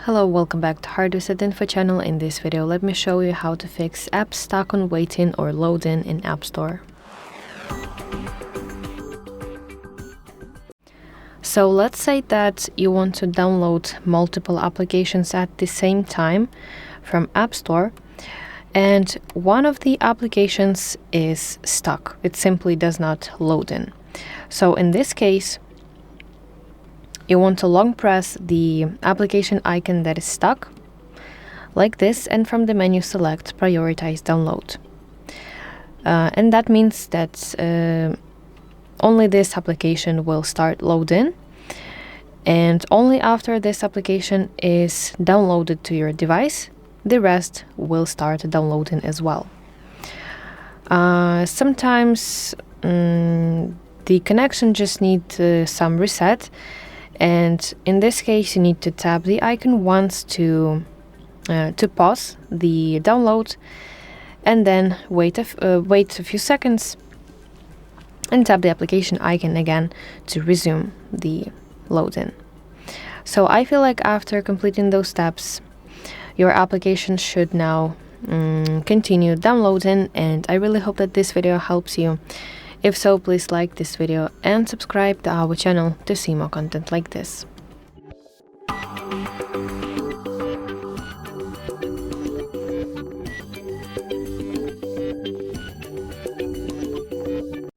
Hello, welcome back to HardReset.Info channel. In this video, let me show you how to fix apps stuck on waiting or loading in App Store. So let's say that you want to download multiple applications at the same time from App Store, and one of the applications is stuck. It simply does not load in. So in this case, you want to long press the application icon that is stuck, like this, and from the menu select Prioritize Download. And that means that only this application will start loading, and only after this application is downloaded to your device, the rest will start downloading as well. Sometimes the connection just needs some reset. And in this case, you need to tap the icon once to pause the download, and then wait a few seconds and tap the application icon again to resume the loading. So I feel like after completing those steps, your application should now continue downloading, and I really hope that this video helps you. If so, please like this video and subscribe to our channel to see more content like this.